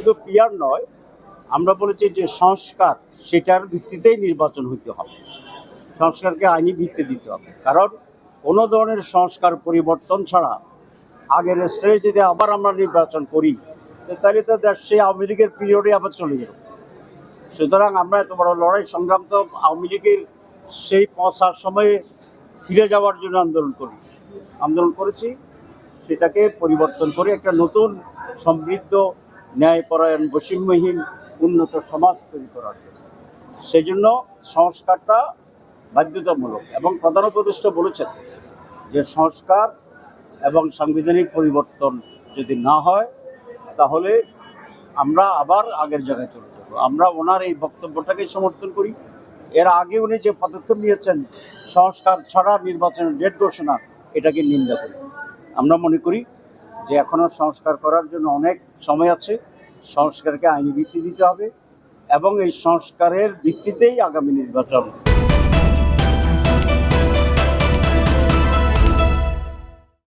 শুধু পিয়ার নয়, আমরা বলেছি যে সংস্কার, সেটার ভিত্তিতেই নির্বাচন হতে হবে। সংস্কারকে আইনি ভিত্তি দিতে হবে, কারণ কোনো ধরনের সংস্কার পরিবর্তন ছাড়া আগের স্টেজে যদি আবার আমরা নির্বাচন করি, তাহলে তো দেশ সেই আওয়ামী লীগের পিরিয়ডে আবার চলে যাবে। সুতরাং আমরা এত বড় লড়াই সংগ্রাম তো আওয়ামী লীগের সেই পৌঁছার সময়ে ফিরে যাওয়ার জন্য আন্দোলন করেছি। সেটাকে পরিবর্তন করে একটা নতুন সমৃদ্ধ, ন্যায়পরায়ণ, বৈষম্যহীন, উন্নত সমাজ তৈরি করার জন্য। সেই জন্য সংস্কারটা বাধ্যতামূলক, এবং প্রধান উপদেষ্টা বলেছেন যে সংস্কার এবং সাংবিধানিক পরিবর্তন যদি না হয় তাহলে আমরা আবার আগের জায়গায় চলে যাব। আমরা ওনার এই বক্তব্যটাকে সমর্থন করি। এর আগে উনি যে পদক্ষেপ নিয়েছেন সংস্কার ছাড়া নির্বাচনের ডেট ঘোষণা, এটাকে নিন্দা করি। আমরা মনে করি যে এখনও সংস্কার করার জন্য অনেক সময় আছে। সংস্কারকে আইনি ভিত্তি দিতে হবে এবং এই সংস্কারের ভিত্তিতেই আগামী নির্বাচন